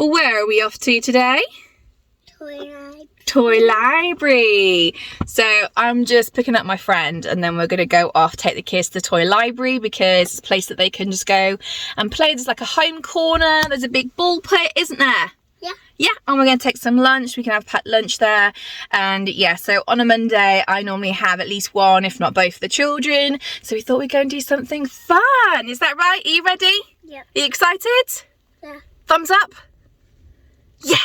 Where are we off to today? Toy library. Toy library. So I'm just picking up my friend and then we're going to go off, take the kids to the toy library because it's a place that they can just go and play. There's like a home corner. There's a big ball pit, isn't there? Yeah, and we're going to take some lunch. We can have packed lunch there. And yeah, so on a Monday, I normally have at least one, if not both, of the children. So we thought we'd go and do something fun. Is that right? Are you ready? Yeah. Are you excited? Yeah. Thumbs up? Yeah!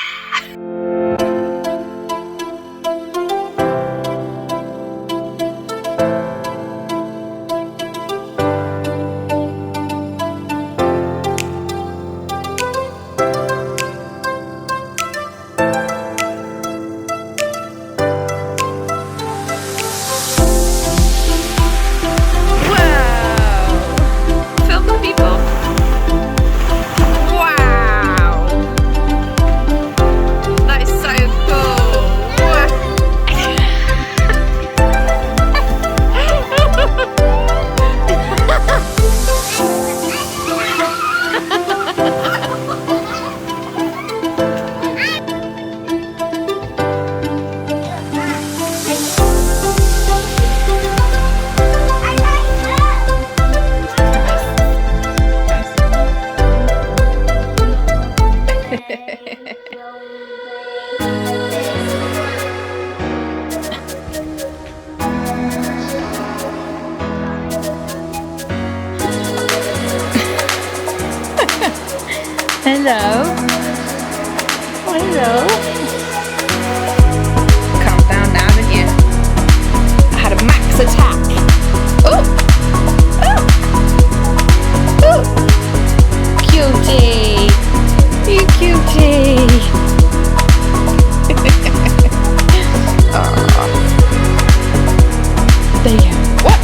Hello. Hello. Calm down now, didn't you? I had a max attack. Oh! Oh! Oh! Cutie! You cutie! Oh. There you go. What?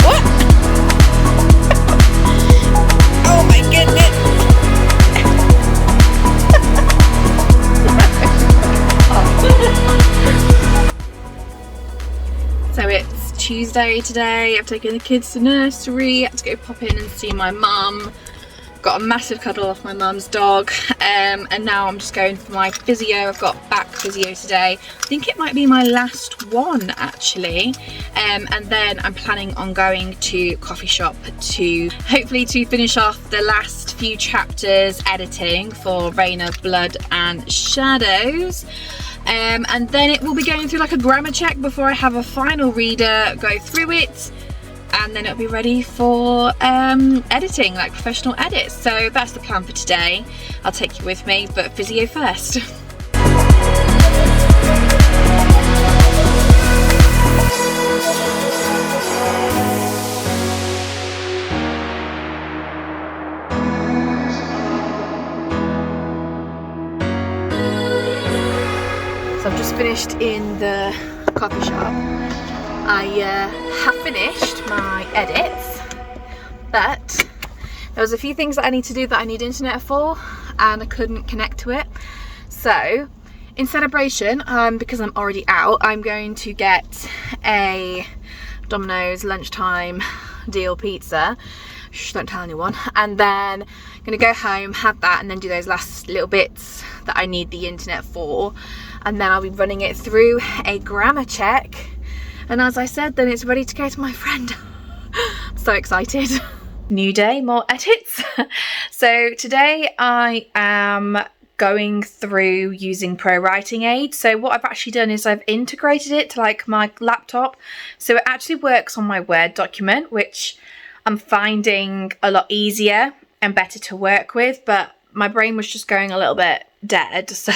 What? Oh my goodness! So it's Tuesday today. I've taken the kids to nursery. I had to go pop in and see my mum. Got a massive cuddle off my mum's dog, and now I'm just going for my physio. I've got back physio today. I think it might be my last one actually, and then I'm planning on going to coffee shop to hopefully to finish off the last few chapters editing for Reign of Blood and Shadows. And then it will be going through like a grammar check before I have a final reader go through it, and then it'll be ready for editing, like professional edits. So that's the plan for today. I'll take you with me, but physio first. So I've just finished in the coffee shop. I have finished my edits, but there was a few things that I need to do that I need internet for, and I couldn't connect to it. So in celebration, because I'm already out, I'm going to get a Domino's lunchtime deal pizza. Shh, don't tell anyone. And then I'm gonna go home, have that, and then do those last little bits that I need the internet for. And then I'll be running it through a grammar check. And as I said, then it's ready to go to my friend. I'm so excited. New day, more edits. So today I am going through using Pro Writing Aid. So what I've actually done is I've integrated it to like my laptop. So it actually works on my Word document, which I'm finding a lot easier and better to work with. But my brain was just going a little bit dead. So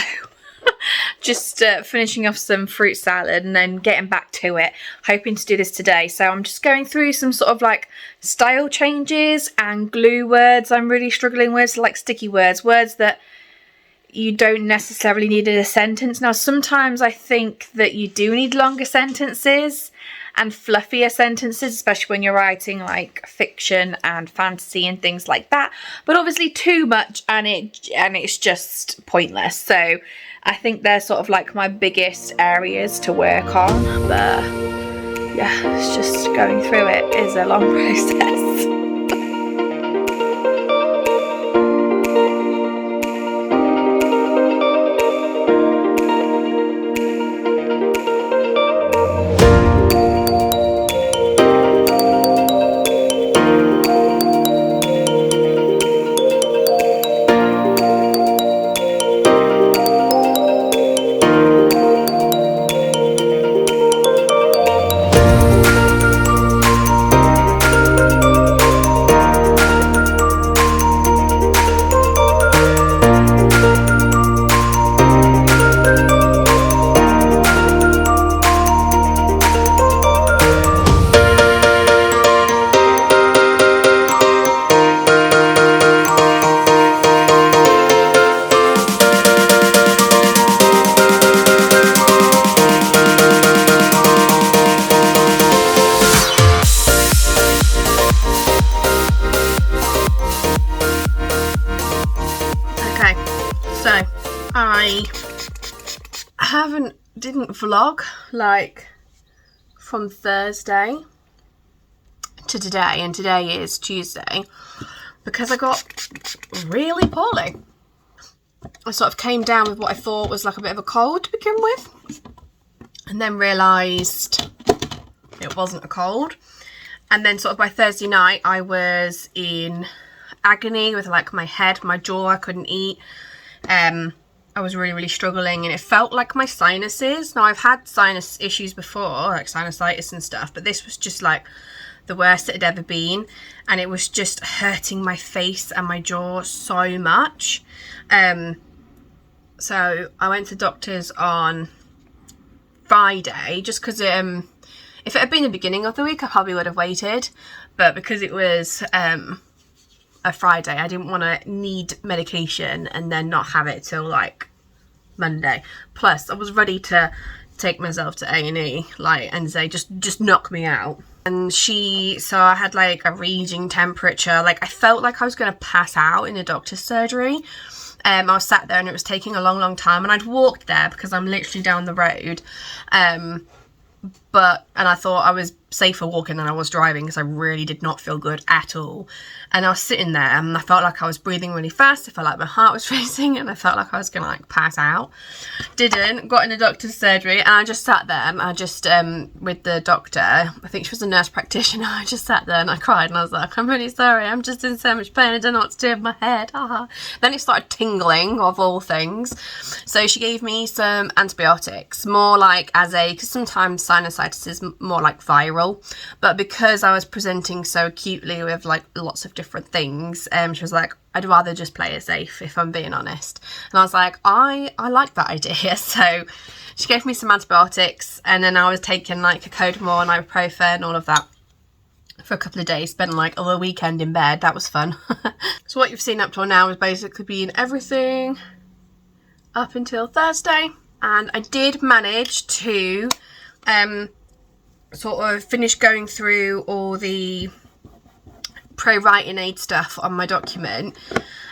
just finishing off some fruit salad and then getting back to it, hoping to do this today. So I'm just going through some sort of like style changes and glue words I'm really struggling with, so like sticky words, words that you don't necessarily need in a sentence. Now sometimes I think that you do need longer sentences and fluffier sentences, especially when you're writing like fiction and fantasy and things like that, but obviously too much and it's just pointless. So I think they're sort of like my biggest areas to work on, but yeah, it's just going through it is a long process. So I didn't vlog like from Thursday to today, and today is Tuesday, because I got really poorly. I sort of came down with what I thought was like a bit of a cold to begin with, and then realised it wasn't a cold. And then sort of by Thursday night I was in agony with like my head, my jaw, I couldn't eat. I was really struggling, and it felt like my sinuses. Now, I've had sinus issues before, like sinusitis and stuff, but this was just like the worst it had ever been, and it was just hurting my face and my jaw so much. So I went to the doctor's on Friday, just because if it had been the beginning of the week I probably would have waited, but because it was a Friday, I didn't want to need medication and then not have it till like Monday. Plus I was ready to take myself to A&E and say just knock me out. And so I had like a raging temperature, like I felt like I was going to pass out in the doctor's surgery. I was sat there and it was taking a long time, and I'd walked there because I'm literally down the road, and I thought I was safer walking than I was driving, because I really did not feel good at all. And I was sitting there and I felt like I was breathing really fast. I felt like my heart was racing, and I felt like I was gonna like pass out. Didn't. Got in the doctor's surgery, and I just sat there, and I just with the doctor, I think she was a nurse practitioner, I just sat there and I cried, and I was like, I'm really sorry, I'm just in so much pain, I don't know what to do with my head. Then it started tingling, of all things. So she gave me some antibiotics, more like because sometimes sinusitis is more like viral, but because I was presenting so acutely with like lots of different things, she was like, I'd rather just play it safe, if I'm being honest. And I was like, I like that idea. So she gave me some antibiotics, and then I was taking like a Codamore and ibuprofen and all of that for a couple of days, spent like a weekend in bed. That was fun. So what you've seen up till now has basically been everything up until Thursday, and I did manage to sort of finish going through all the pro-writing aid stuff on my document.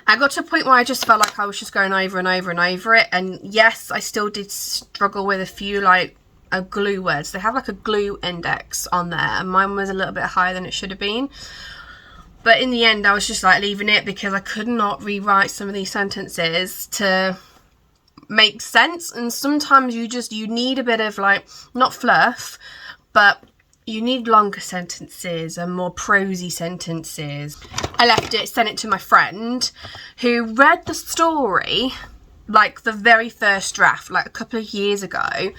I got to a point where I just felt like I was just going over and over it, and yes, I still did struggle with a few like glue words. They have like a glue index on there, and mine was a little bit higher than it should have been, but in the end I was just like leaving it, because I could not rewrite some of these sentences to make sense. And sometimes you need a bit of like, not fluff, but you need longer sentences and more prosy sentences. I left it, sent it to my friend, who read the story, like the very first draft, like a couple of years ago.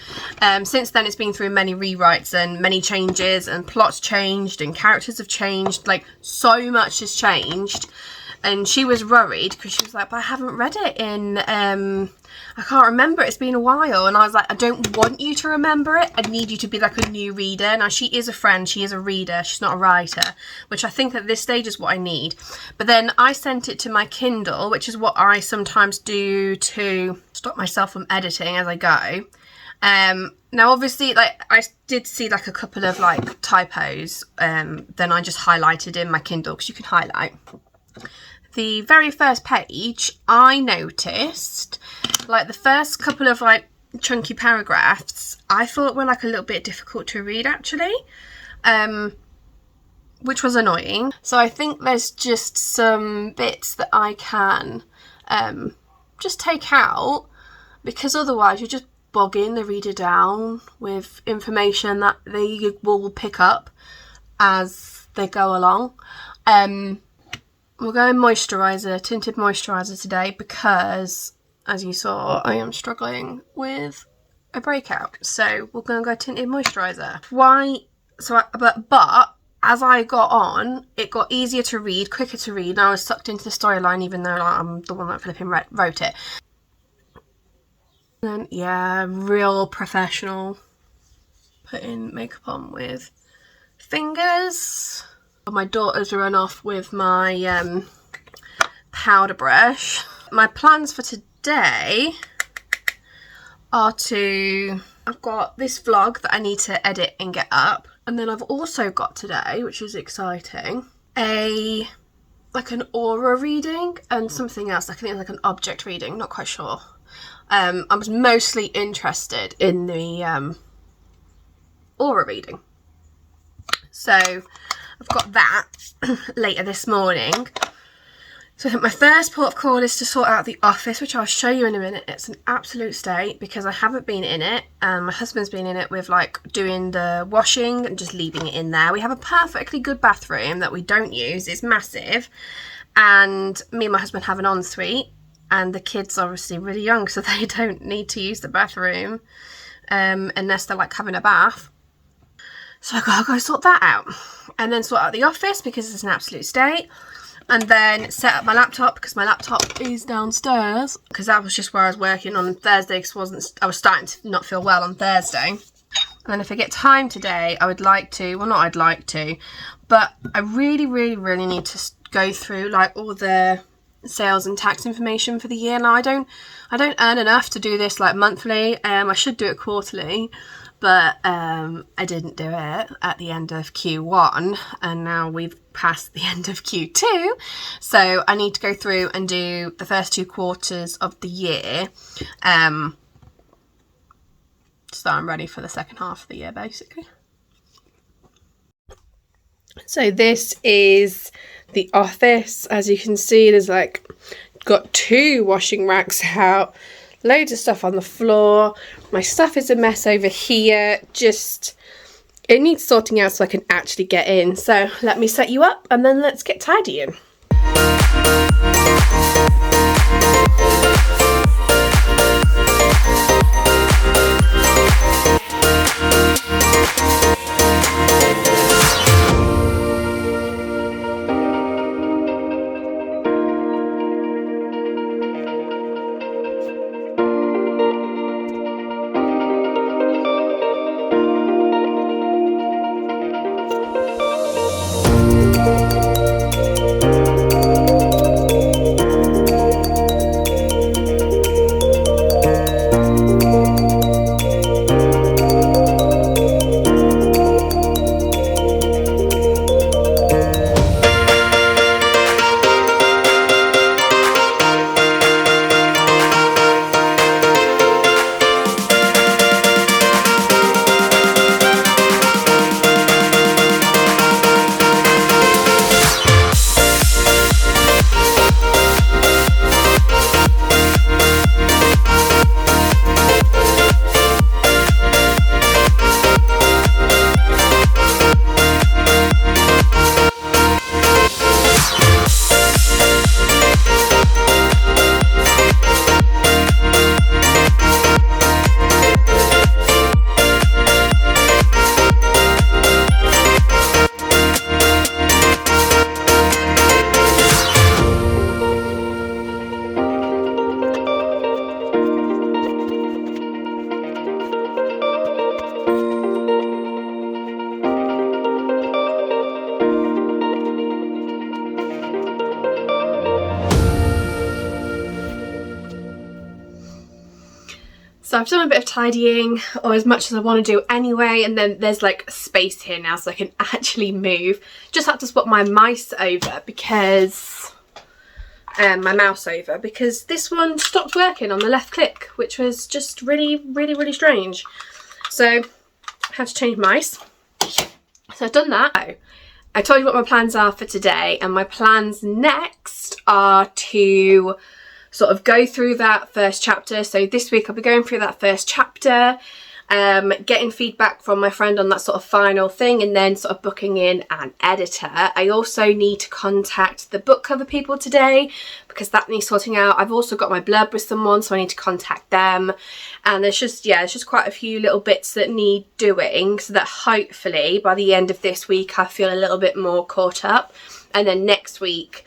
Since then it's been through many rewrites and many changes, and plots changed and characters have changed, like so much has changed. And she was worried, because she was like, but I haven't read it in, I can't remember, it's been a while. And I was like, I don't want you to remember it, I need you to be like a new reader. Now, she is a friend, she is a reader, she's not a writer, which I think at this stage is what I need. But then I sent it to my Kindle, which is what I sometimes do to stop myself from editing as I go. Now obviously, like, I did see like a couple of like typos, then I just highlighted in my Kindle, because you can highlight. The very first page, I noticed like the first couple of like chunky paragraphs I thought were like a little bit difficult to read actually, which was annoying. So I think there's just some bits that I can just take out, because otherwise you're just bogging the reader down with information that they will pick up as they go along. We're going moisturiser, tinted moisturiser today, because as you saw, I am struggling with a breakout. So we're going to go tinted moisturiser. Why? But as I got on, it got easier to read, quicker to read, and I was sucked into the storyline, even though like, I'm the one that flipping wrote it. And then, yeah, real professional. Putting makeup on with fingers. My daughter's run off with my powder brush. My plans for today are I've got this vlog that I need to edit and get up, and then I've also got today, which is exciting, a like an aura reading and something else. I think it's like an object reading, not quite sure. I was mostly interested in the aura reading. So I've got that later this morning. So I think my first port of call is to sort out the office, which I'll show you in a minute. It's an absolute state because I haven't been in it, and my husband's been in it with like doing the washing and just leaving it in there. We have a perfectly good bathroom that we don't use. It's massive, and me and my husband have an ensuite, and the kids are obviously really young, so they don't need to use the bathroom unless they're like having a bath. So I gotta go sort that out, and then sort out the office because it's an absolute state. And then set up my laptop because my laptop is downstairs, because that was just where I was working on Thursday because I was starting to not feel well on Thursday. And then if I get time today, I would like to, well, not I'd like to, but I really need to go through like all the sales and tax information for the year. Now I don't earn enough to do this like monthly. I should do it quarterly, but I didn't do it at the end of Q1, and now we've passed the end of Q2, so I need to go through and do the first 2 quarters of the year, so I'm ready for the second half of the year basically. So this is the office. As you can see, there's like got 2 washing racks out, loads of stuff on the floor. My stuff is a mess over here. Just, it needs sorting out so I can actually get in. So let me set you up and then let's get tidying. So I've done a bit of tidying, or as much as I want to do anyway, and then there's like space here now so I can actually move. Just had to swap my mice over because, my mouse over, because this one stopped working on the left click, which was just really strange. So I had to change mice. So I've done that. I told you what my plans are for today, and my plans next are to sort of go through that first chapter. So this week I'll be going through that first chapter, getting feedback from my friend on that sort of final thing, and then sort of booking in an editor. I also need to contact the book cover people today because that needs sorting out. I've also got my blurb with someone, so I need to contact them. And there's just quite a few little bits that need doing, so that hopefully by the end of this week I feel a little bit more caught up. And then next week,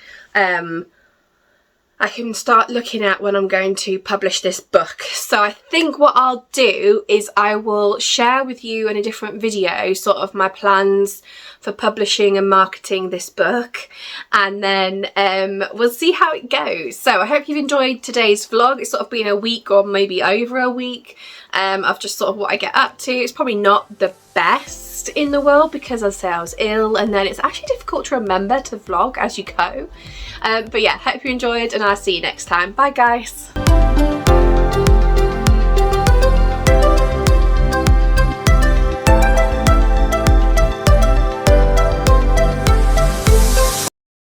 I can start looking at when I'm going to publish this book. So I think what I'll do is I will share with you in a different video sort of my plans for publishing and marketing this book, and then we'll see how it goes. So I hope you've enjoyed today's vlog. It's sort of been a week or maybe over a week of just sort of what I get up to. It's probably not the best in the world because, as I say, I was ill, and then it's actually difficult to remember to vlog as you go. But yeah, hope you enjoyed, and I'll see you next time. Bye guys.